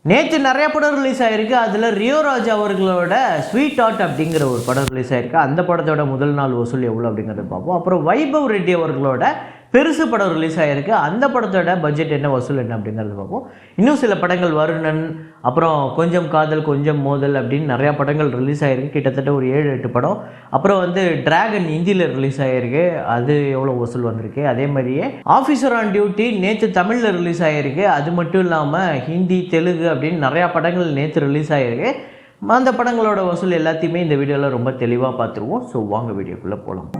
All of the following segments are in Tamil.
நேற்று நிறைய படம் ரிலீஸ் ஆகிருக்கு. அதில் ரியோ ராஜ் அவர்களோட ஸ்வீட் ஹார்ட் அப்படிங்கிற ஒரு படம் ரிலீஸ் ஆகிருக்கு. அந்த படத்தோட முதல் நாள் வசூல் எவ்வளோ அப்படிங்கிறத பார்ப்போம். அப்புறம் வைபவ் ரெட்டி அவர்களோட பெருசு படம் ரிலீஸ் ஆகிருக்கு. அந்த படத்தோட பட்ஜெட் என்ன, வசூல் என்ன அப்படிங்கிறத பார்ப்போம். இன்னும் சில படங்கள் வருணன், அப்புறம் கொஞ்சம் காதல் கொஞ்சம் மோதல் அப்படின்னு நிறையா படங்கள் ரிலீஸ் ஆகிருக்கு. கிட்டத்தட்ட ஒரு 7-8 படம். அப்புறம் டிராகன் ஹிந்தியில் ரிலீஸ் ஆகிருக்கு. அது எவ்வளோ வசூல் வந்திருக்கு. அதே மாதிரியே ஆஃபீஸர் ஆன் டியூட்டி நேற்று தமிழில் ரிலீஸ் ஆகிருக்கு. அது மட்டும் இல்லாமல் ஹிந்தி, தெலுங்கு அப்படின்னு நிறையா படங்கள் நேற்று ரிலீஸ் ஆகிருக்கு. அந்த படங்களோட வசூல் எல்லாத்தையுமே இந்த வீடியோவில் ரொம்ப தெளிவாக பார்த்துருவோம். ஸோ வாங்க வீடியோக்குள்ளே போகலாம்.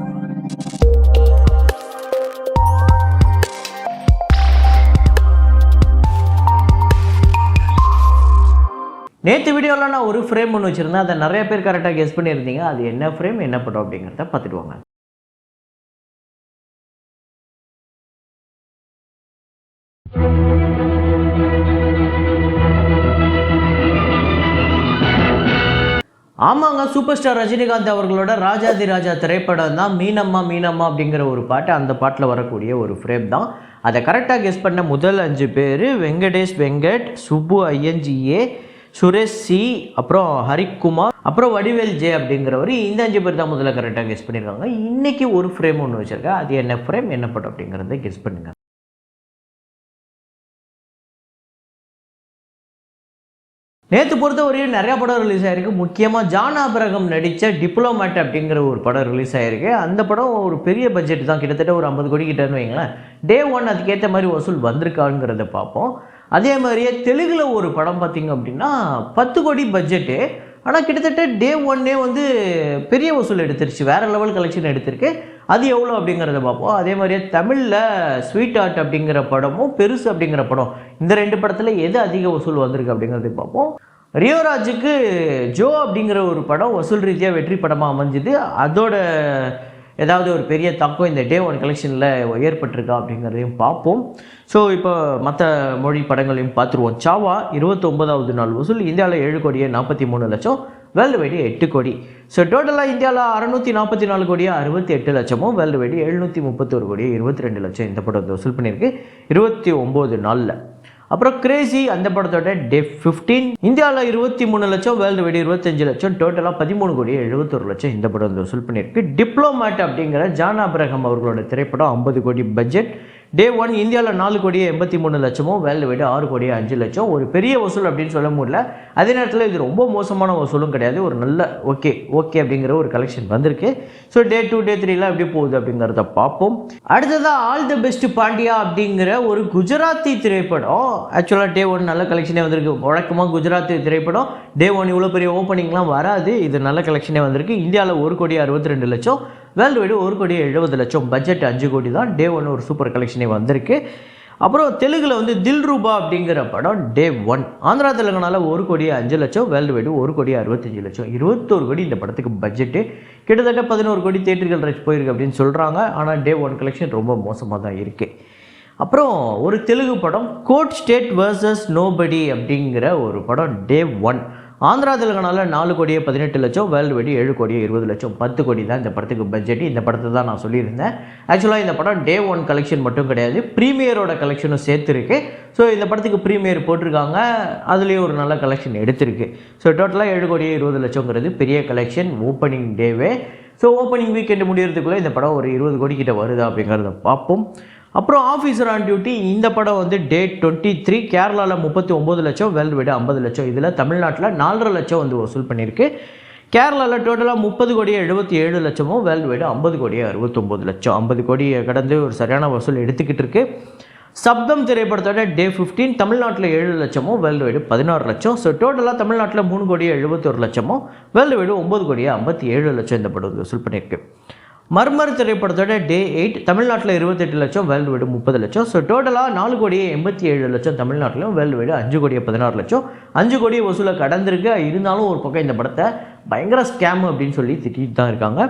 நேற்று வீடியோவில் நான் ஒரு ஃப்ரேம் ஒன்று வச்சுருந்தேன். அதை நிறைய பேர் கரெக்டாக கெஸ் பண்ணியிருந்தீங்க. அது என்ன ஃப்ரேம், என்ன படம் அப்படிங்கிறத பார்த்துட்டு வாங்க. ஆமாங்க, சூப்பர் ஸ்டார் ரஜினிகாந்த் அவர்களோட ராஜாதி ராஜா திரைப்படம் தான் மீனம்மா மீனம்மா அப்படிங்கிற ஒரு பாட்டு. அந்த பாட்டில் வரக்கூடிய ஒரு ஃப்ரேம் தான். அதை கரெக்டாக கெஸ் பண்ண முதல் 5 பேர் வெங்கடேஷ் வெங்கட், சுப்பு ஐஎன்ஜிஏ, சுரேஷ் சி, அப்புறம் ஹரிக்குமார், அப்புறம் வடிவேல் ஜே அப்படிங்கிறவர். இந்த 5 பேர் தான் முதல்ல கரெக்டாக கெஸ் பண்ணியிருக்காங்க. இன்றைக்கி ஒரு ஃப்ரேம் ஒன்று வச்சுருக்கேன். அது என்ன ஃப்ரேம், என்ன படம் அப்படிங்கிறத கெஸ் பண்ணுங்கள். நேற்று பொறுத்தவரையும் நிறையா படம் ரிலீஸ் ஆகிருக்கு. முக்கியமாக ஜான் ஆபிரகாம் நடித்த டிப்ளோமேட் அப்படிங்கிற ஒரு படம் ரிலீஸ் ஆகிருக்கு. அந்த படம் ஒரு பெரிய பட்ஜெட் தான், கிட்டத்தட்ட ஒரு 50 கோடி கிட்டேன்னு வைங்களேன். டே 1 அதுக்கேற்ற மாதிரி வசூல் வந்திருக்காங்கிறத பார்ப்போம். அதே மாதிரியே தெலுங்கில் ஒரு படம் பார்த்திங்க அப்படின்னா 10 கோடி பட்ஜெட்டு. ஆனால் கிட்டத்தட்ட டே 1 பெரிய வசூல் எடுத்துருச்சு, வேறு லெவல் கலெக்ஷன் எடுத்திருக்கு. அது எவ்வளோ அப்படிங்கிறத பார்ப்போம். அதே மாதிரியே தமிழில் ஸ்வீட் ஹார்ட் அப்படிங்கிற படமும் பெருசு அப்படிங்கிற படம், இந்த 2 படத்தில் எது அதிக வசூல் வந்திருக்கு அப்படிங்கிறத பார்ப்போம். ரியோ ராஜுக்கு ஜோ அப்படிங்கிற ஒரு படம் வசூல் ரீதியாக வெற்றி படமாக அமைஞ்சுது. அதோட ஏதாவது ஒரு பெரிய தாக்கம் இந்த டே 1 கலெக்ஷனில் ஏற்பட்டிருக்கா அப்படிங்கிறதையும் பார்ப்போம். ஸோ இப்போ மற்ற மொழி படங்களையும் பார்த்துருவோம். சாவா 29வது நாள் வசூல் இந்தியாவில் 7 கோடியே 43 லட்சம், வேர்ல்டு வைடு 8 கோடி. ஸோ டோட்டலாக இந்தியாவில் 644 கோடியே 68 லட்சமும், வேர்ல்டு வைடு 731 கோடியே 22 லட்சம் இந்த படத்தை வசூல் பண்ணியிருக்கு 29 நாளில். அப்புறம் கிரேசி அந்த படத்தோட டே 15 இந்தியாவில் 23 லட்சம், வேர்ல்டு வைடு 25 லட்சம், டோட்டலாக 13 கோடியே 71 லட்சம் இந்த படம் வசூல் பண்ணியிருக்கு. டிப்ளோமேட் அப்படிங்கிற ஜான் ஆபிரகாம் அவர்களோட திரைப்படம் 50 கோடி பட்ஜெட். டே 1 இந்தியாவில் 4 கோடியே 83 லட்சமும், வேர்ல்டு வைடு 6 கோடியே 5 லட்சம். ஒரு பெரிய வசூல் அப்படின்னு சொல்ல முடியல. அதே நேரத்தில் இது ரொம்ப மோசமான வசூலும் கிடையாது. ஒரு நல்ல ஓகே அப்படிங்கிற ஒரு கலெக்ஷன் வந்திருக்கு. ஸோ டே 2 டே 3 எப்படி போகுது அப்படிங்கிறத பார்ப்போம். அடுத்ததாக ஆல் தி பெஸ்ட் பாண்டியா அப்படிங்கிற ஒரு குஜராத்தி திரைப்படம். ஆக்சுவலாக டே 1 நல்ல கலெக்ஷனே வந்திருக்கு. வழக்கமாக குஜராத்தி திரைப்படம் டே 1 இவ்வளோ பெரிய ஓப்பனிங்லாம் வராது. இது நல்ல கலெக்ஷனே வந்திருக்கு. இந்தியாவில் 1 கோடியே 62 லட்சம், வேர்ல்டு வைடு 1 கோடியே 70 லட்சம், பட்ஜெட் 5 கோடி தான். டே 1 ஒரு சூப்பர் கலெக்ஷனே வந்திருக்கு. அப்புறம் தெலுங்கில் தில் ரூபா அப்படிங்கிற படம் டே 1 ஆந்திரா தெலுங்கானாவில் 1 கோடியே 5 லட்சம், வேர்ல்டு வைடு 1 கோடியே 65 லட்சம், 21 கோடி இந்த படத்துக்கு பட்ஜெட்டு. கிட்டத்தட்ட 11 கோடி தேட்டர்கள் ரச் போயிருக்கு அப்படின்னு சொல்கிறாங்க. ஆனால் டே 1 கலெக்ஷன் ரொம்ப மோசமாக தான் இருக்குது. அப்புறம் ஒரு தெலுங்கு படம் கோட் ஸ்டேட் வர்சஸ் நோபடி அப்படிங்கிற ஒரு படம் டே 1 ஆந்திரா தெலுங்கானாவில் 4 கோடியே 18 லட்சம், வேர்ல்டு வைடு 7 கோடியே 20 லட்சம், 10 கோடி தான் இந்த படத்துக்கு பட்ஜெட். இந்த படத்தை தான் நான் சொல்லியிருந்தேன். ஆக்சுவலாக இந்த படம் டே 1 கலெக்ஷன் மட்டும் கிடையாது, ப்ரீமியரோட கலெக்ஷனும் சேர்த்துருக்கு. ஸோ இந்த படத்துக்கு ப்ரீமியர் போட்டிருக்காங்க, அதுலேயும் ஒரு நல்ல கலெக்ஷன் எடுத்திருக்கு. ஸோ டோட்டலாக 7 கோடியே 20 லட்சங்கிறது பெரிய கலெக்ஷன் ஓப்பனிங் டேவே. ஸோ ஓப்பனிங் வீக்கெண்டு முடியறதுக்குள்ளே இந்த படம் ஒரு 20 கோடி கிட்ட வருதா அப்படிங்கிறத பார்ப்போம். அப்புறம் ஆஃபீஸர் ஆன் டியூட்டி இந்த படம் டே 23 கேரளாவில் 39 லட்சம், வேர்ல்டு வைடு 50 லட்சம். இதில் தமிழ்நாட்டில் 4.5 லட்சம் வசூல் பண்ணியிருக்கு. கேரளாவில் டோட்டலாக 30 கோடியே 77 லட்சமும், வேர்ல்டு வைடு 50 கோடியே 69 லட்சம், 50 கோடியை கடந்து ஒரு சரியான வசூல் எடுத்துக்கிட்டு இருக்கு. சப்தம் திரைப்படத்தோட டே 15 தமிழ்நாட்டில் 7 லட்சமும், வேர்ல்டு வைடு 16 லட்சம். ஸோ டோட்டலாக தமிழ்நாட்டில் 3 கோடியே 71 லட்சமும், வேர்ல்டு வைடு 9 கோடியே 57 லட்சம் இந்த படம் வசூல் பண்ணியிருக்கு. மர்மர் திரைப்படத்தோட டே 8 தமிழ்நாட்டில் 28 லட்சம், வேர்ல்டு வைடு 30 லட்சம். ஸோ டோட்டலாக 4 கோடியே 87 லட்சம் தமிழ்நாட்டிலும், வேர்ல்டு வைடு 5 கோடியே 16 லட்சம், 5 கோடியே வசூலை கடந்திருக்கு. இருந்தாலும் ஒரு பக்கம் இந்த படத்தை பயங்கர ஸ்கேம் அப்படின்னு சொல்லி திட்டிட்டு தான் இருக்காங்க.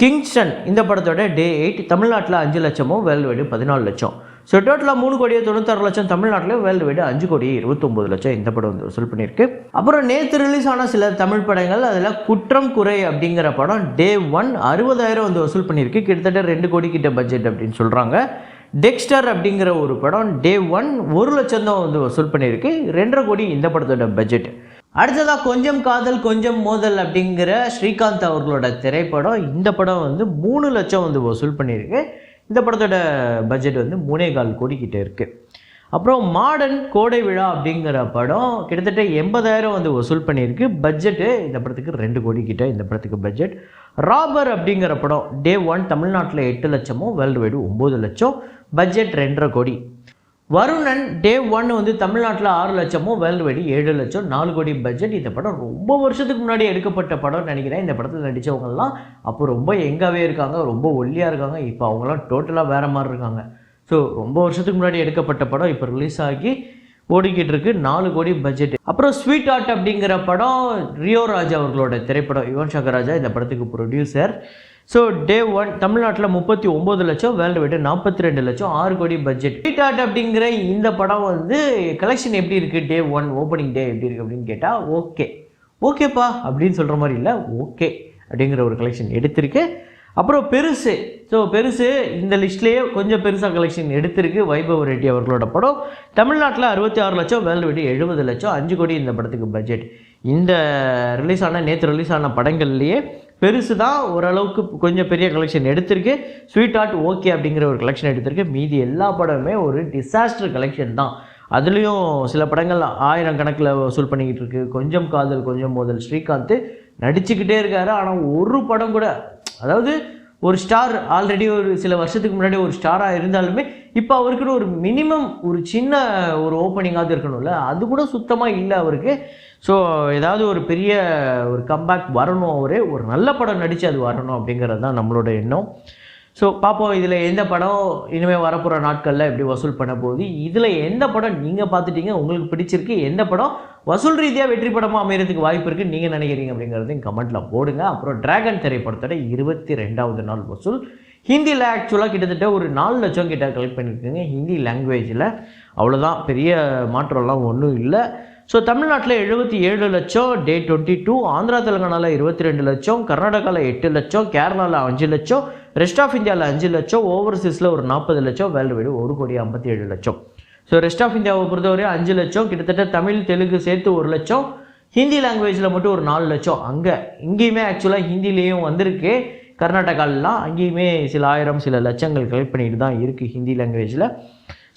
கிங்ஸ்டன் இந்த படத்தோட டே 8 தமிழ்நாட்டில் 5 லட்சமும், வேர்ல்டு வைடு 14 லட்சம். ஸோ டோட்டலாக 3 கோடியே 96 லட்சம் தமிழ்நாட்டிலும், வேர்ல்டு வைடு 5 கோடியே 29 லட்சம் இந்த படம் வசூல் பண்ணியிருக்கு. அப்புறம் நேற்று ரிலீஸ் ஆன சில தமிழ் படங்கள், அதில் குற்றம் குறை அப்படிங்கிற படம் டே 1 60,000 வசூல் பண்ணியிருக்கு. கிட்டத்தட்ட 2 கோடி கிட்ட பட்ஜெட் அப்படின்னு சொல்கிறாங்க. டெக்ஸ்டர் அப்படிங்கிற ஒரு படம் டே 1 1 லட்சம் தான் வந்து வசூல் பண்ணியிருக்கு. 2.5 கோடி இந்த படத்தோட பட்ஜெட். அடுத்ததாக கொஞ்சம் காதல் கொஞ்சம் மோதல் அப்படிங்கிற ஸ்ரீகாந்த் அவர்களோட திரைப்படம். இந்த படம் வந்து 3 லட்சம் வந்து வசூல் பண்ணியிருக்கு. இந்த படத்தோட பட்ஜெட் வந்து 3.25 கோடி கிட்ட இருக்குது. அப்புறம் மாடர்ன் கோடை விழா அப்படிங்கிற படம் கிட்டத்தட்ட 80,000 வந்து வசூல் பண்ணியிருக்கு. பட்ஜெட்டு இந்த படத்துக்கு 2 கோடி கிட்ட இந்த படத்துக்கு பட்ஜெட். ராபர் அப்படிங்கிற படம் டே 1 தமிழ்நாட்டில் 8 லட்சமும் வேர்ல்டு வைடு 9 லட்சம், பட்ஜெட் 2.5 கோடி. வருணன் டே 1 வந்து தமிழ்நாட்டில் 6 லட்சமும் வேர்ல்டு வைடு 7 லட்சம், 4 கோடி பட்ஜெட். இந்த படம் ரொம்ப வருஷத்துக்கு முன்னாடி எடுக்கப்பட்ட படம்னு நினைக்கிறேன். இந்த படத்தில் நடித்தவங்கலாம் அப்போ ரொம்ப யங்காகவே இருக்காங்க, ரொம்ப ஒல்லியாக இருக்காங்க. இப்போ அவங்களாம் டோட்டலாக வேறு மாதிரி இருக்காங்க. ஸோ ரொம்ப வருஷத்துக்கு முன்னாடி எடுக்கப்பட்ட படம் இப்போ ரிலீஸ் ஆகி ஓடிக்கிட்டு இருக்கு. 4 கோடி பட்ஜெட். அப்புறம் ஸ்வீட் ஆர்ட் அப்படிங்கிற படம் ரியோ ராஜா அவர்களோட திரைப்படம். யுவன் சங்கர் ராஜா இந்த படத்துக்கு ப்ரொடியூசர். ஸோ டே 1 தமிழ்நாட்டில் 39 லட்சம், வேர்ல்டு வைடு 42 லட்சம், 6 கோடி பட்ஜெட். ஸ்வீட் ஆர்ட் அப்படிங்கிற இந்த படம் வந்து கலெக்ஷன் எப்படி இருக்குது, டே 1 ஓப்பனிங் டே எப்படி இருக்குது அப்படின்னு கேட்டால் ஓகேப்பா அப்படின்னு சொல்கிற மாதிரி இல்லை, ஓகே அப்படிங்கிற ஒரு கலெக்ஷன் எடுத்திருக்கு. அப்புறம் பெருசு. ஸோ பெருசு இந்த லிஸ்ட்லேயே கொஞ்சம் பெருசாக கலெக்ஷன் எடுத்திருக்கு. வைபவ் ரெட்டி அவர்களோட படம் தமிழ்நாட்டில் 66 லட்சம், வேர்ல்டு வைடு 70 லட்சம், 5 கோடி இந்த படத்துக்கு பட்ஜெட். இந்த நேற்று ரிலீஸ் ஆன படங்கள்லேயே பெருசு தான் ஓரளவுக்கு கொஞ்சம் பெரிய கலெக்ஷன் எடுத்திருக்கு. ஸ்வீட் ஆர்ட் ஓகே அப்படிங்கிற ஒரு கலெக்ஷன் எடுத்திருக்கு. மீதி எல்லா படமுமே ஒரு டிசாஸ்டர் கலெக்ஷன் தான். அதுலேயும் சில படங்கள் 1000 கணக்கில் வசூல் பண்ணிக்கிட்டு இருக்கு. கொஞ்சம் காதல் கொஞ்சம் மோதல் ஸ்ரீகாந்த் நடிச்சுக்கிட்டே இருக்காரு. ஆனால் ஒரு படம் கூட, அதாவது ஒரு ஸ்டார் ஆல்ரெடி ஒரு சில வருஷத்துக்கு முன்னாடி ஒரு ஸ்டாராக இருந்தாலுமே இப்போ அவருக்குன்னு ஒரு மினிமம் ஒரு சின்ன ஒரு ஓப்பனிங்காவது இருக்கணும்ல, அது கூட சுத்தமாக இல்லை அவருக்கு. ஸோ ஏதாவது ஒரு பெரிய ஒரு கம்பேக் வரணும், அவரே ஒரு நல்ல படம் நடித்து அது வரணும் அப்படிங்கிறது தான் நம்மளோட எண்ணம். ஸோ பார்ப்போம் இதில் எந்த படம் இனிமேல் வரப்போகிற நாட்களில் எப்படி வசூல் பண்ண போகுது. இதில் எந்த படம் நீங்கள் பார்த்துட்டீங்க, உங்களுக்கு பிடிச்சிருக்கு, எந்த படம் வசூல் ரீதியாக வெற்றி படமாக அமைகிறதுக்கு வாய்ப்பு இருக்குது நீங்கள் நினைக்கிறீங்க அப்படிங்கிறதையும் கமெண்ட்டில் போடுங்க. அப்புறம் டிராகன் திரைப்படத்தோட 22வது நாள் வசூல் ஹிந்தியில் ஆக்சுவலாக கிட்டத்தட்ட ஒரு 4 லட்சம் கிட்ட கலெக்ட் பண்ணியிருக்குங்க ஹிந்தி லாங்குவேஜில். அவ்வளோதான், பெரிய மாற்றம்லாம் ஒன்றும் இல்லை. ஸோ தமிழ்நாட்டில் 77 லட்சம் டே 22, ஆந்திரா தெலுங்கானாவில் 22 லட்சம், கர்நாடகாவில் 8 லட்சம், கேரளாவில் 5 லட்சம், ரெஸ்ட் ஆஃப் இந்தியாவில் 5 லட்சம், ஓவர்சீஸில் ஒரு 40 லட்சம், வேர்ல்டு வைடு 1 கோடி 57 லட்சம். ஸோ ரெஸ்ட் ஆஃப் இந்தியாவை பொறுத்தவரை 5 லட்சம், கிட்டத்தட்ட தமிழ் தெலுங்கு சேர்த்து 1 லட்சம், ஹிந்தி லாங்குவேஜில் மட்டும் ஒரு 4 லட்சம். இங்கேயுமே ஆக்சுவலாக ஹிந்திலேயும் வந்திருக்கு, கர்நாடகாலெலாம் அங்கேயுமே சில ஆயிரம் சில லட்சங்கள் கலெக்ட் பண்ணிட்டு தான் இருக்குது ஹிந்தி லாங்குவேஜில்.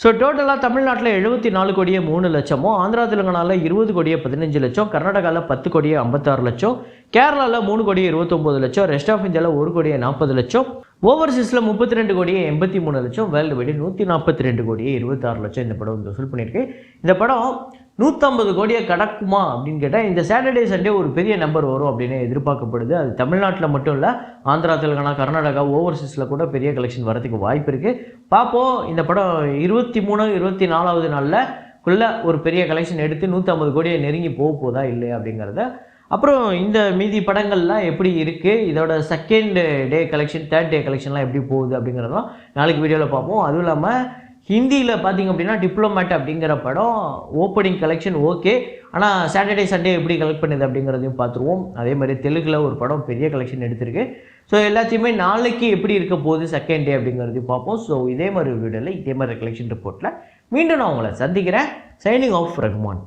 ஸோ டோட்டலாக தமிழ்நாட்டில் 74 கோடியே 3 லட்சமும், ஆந்திரா தெலுங்கானாவில் 20 கோடியே 15 லட்சம், கர்நாடகாவில் 10 கோடியே 56 லட்சம், கேரளாவில் 3 கோடியே 29 லட்சம், ரெஸ்ட் ஆஃப் இந்தியாவில் 1 கோடியே 40 லட்சம், ஓவர்சீஸில் 32 கோடியே 83 லட்சம், வேர்ல்டு வைடு 142 கோடியே 26 லட்சம் இந்த படம் வந்து வசூல் பண்ணியிருக்கு. இந்த படம் 150 கோடியை கடக்குமா அப்படின்னு கேட்டால் இந்த சாட்டர்டே சண்டே ஒரு பெரிய நம்பர் வரும் அப்படின்னு எதிர்பார்க்கப்படுது. அது தமிழ்நாட்டில் மட்டும் இல்லை, ஆந்திரா தெலுங்கானா கர்நாடகா ஓவர்சீஸில் கூட பெரிய கலெக்ஷன் வரதுக்கு வாய்ப்பு இருக்குது. பார்ப்போம் இந்த படம் 23 24வது நாளில் ஒரு பெரிய கலெக்ஷன் எடுத்து 150 கோடியை நெருங்கி போதா இல்லையா அப்படிங்கிறத. அப்புறம் இந்த மீதி படங்கள்லாம் எப்படி இருக்குது, இதோட second day collection, third day கலெக்ஷன்லாம் எப்படி போகுது அப்படிங்கிறதெல்லாம் நாளைக்கு வீடியோவில் பார்ப்போம். அதுவும் இல்லாமல் ஹிந்தியில் பார்த்திங்க அப்படின்னா டிப்ளோமேட் அப்படிங்கிற படம் ஓப்பனிங் கலெக்ஷன் ஓகே, ஆனால் சாட்டர்டே சண்டே எப்படி கலெக்ட் பண்ணுது அப்படிங்கிறதையும் பார்த்துருவோம். அதே மாதிரி தெலுங்கில் ஒரு படம் பெரிய கலெக்ஷன் எடுத்திருக்கு. ஸோ எல்லாத்தையுமே நாளைக்கு எப்படி இருக்க போகுது செகண்ட் டே அப்படிங்கிறதையும் பார்ப்போம். ஸோ இதே மாதிரி வீடியோவில் இதே மாதிரி கலெக்ஷன் ரிப்போர்ட்டில் மீண்டும் நான் உங்களை சந்திக்கிறேன். Signing off Rahman.